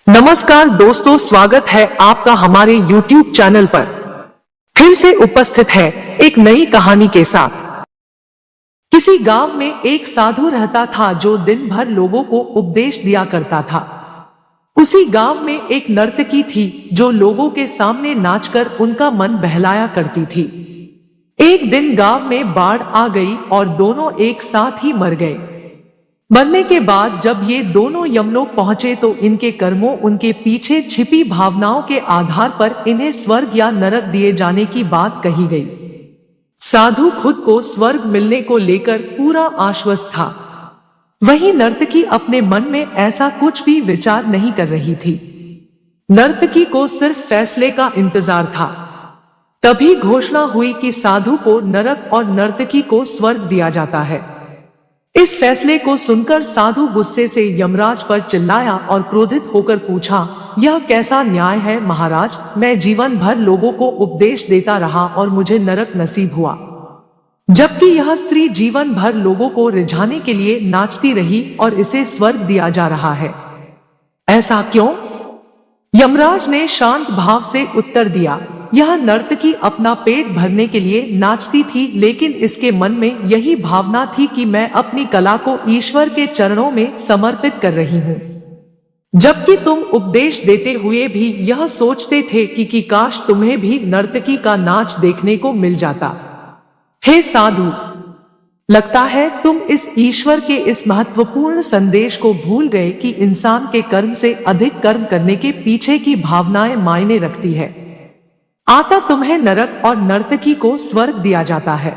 नमस्कार दोस्तों, स्वागत है आपका हमारे YouTube चैनल पर। फिर से उपस्थित है एक नई कहानी के साथ। किसी गांव में एक साधु रहता था जो दिन भर लोगों को उपदेश दिया करता था। उसी गांव में एक नर्तकी थी जो लोगों के सामने नाचकर उनका मन बहलाया करती थी। एक दिन गांव में बाढ़ आ गई और दोनों एक साथ ही मर गए। मरने के बाद जब ये दोनों यमलोक पहुंचे तो इनके कर्मों, उनके पीछे छिपी भावनाओं के आधार पर इन्हें स्वर्ग या नरक दिए जाने की बात कही गई। साधु खुद को स्वर्ग मिलने को लेकर पूरा आश्वस्त था। वहीं नर्तकी अपने मन में ऐसा कुछ भी विचार नहीं कर रही थी। नर्तकी को सिर्फ फैसले का इंतजार था। तभी घोषणा हुई कि साधु को नरक और नर्तकी को स्वर्ग दिया जाता है। इस फैसले को सुनकर साधु गुस्से से यमराज पर चिल्लाया और क्रोधित होकर पूछा, यह कैसा न्याय है महाराज? मैं जीवन भर लोगों को उपदेश देता रहा और मुझे नरक नसीब हुआ, जबकि यह स्त्री जीवन भर लोगों को रिझाने के लिए नाचती रही और इसे स्वर्ग दिया जा रहा है। ऐसा क्यों? यमराज ने शांत भाव से उत्तर दिया, यह नर्तकी अपना पेट भरने के लिए नाचती थी, लेकिन इसके मन में यही भावना थी कि मैं अपनी कला को ईश्वर के चरणों में समर्पित कर रही हूँ। जबकि तुम उपदेश देते हुए भी यह सोचते थे कि काश तुम्हें भी नर्तकी का नाच देखने को मिल जाता। हे साधु, लगता है तुम इस ईश्वर के इस महत्वपूर्ण संदेश को भूल गए कि इंसान के कर्म से अधिक कर्म करने के पीछे की भावनाएं मायने रखती है। आता तुम्हें नरक और नर्तकी को स्वर्ग दिया जाता है।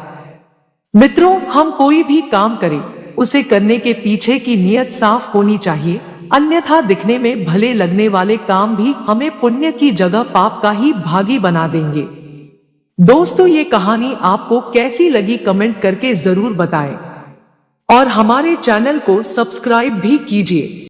मित्रों, हम कोई भी काम करें, उसे करने के पीछे की नीयत साफ होनी चाहिए, अन्यथा दिखने में भले लगने वाले काम भी हमें पुण्य की जगह पाप का ही भागी बना देंगे। दोस्तों, ये कहानी आपको कैसी लगी कमेंट करके जरूर बताएं और हमारे चैनल को सब्सक्राइब भी कीजिए।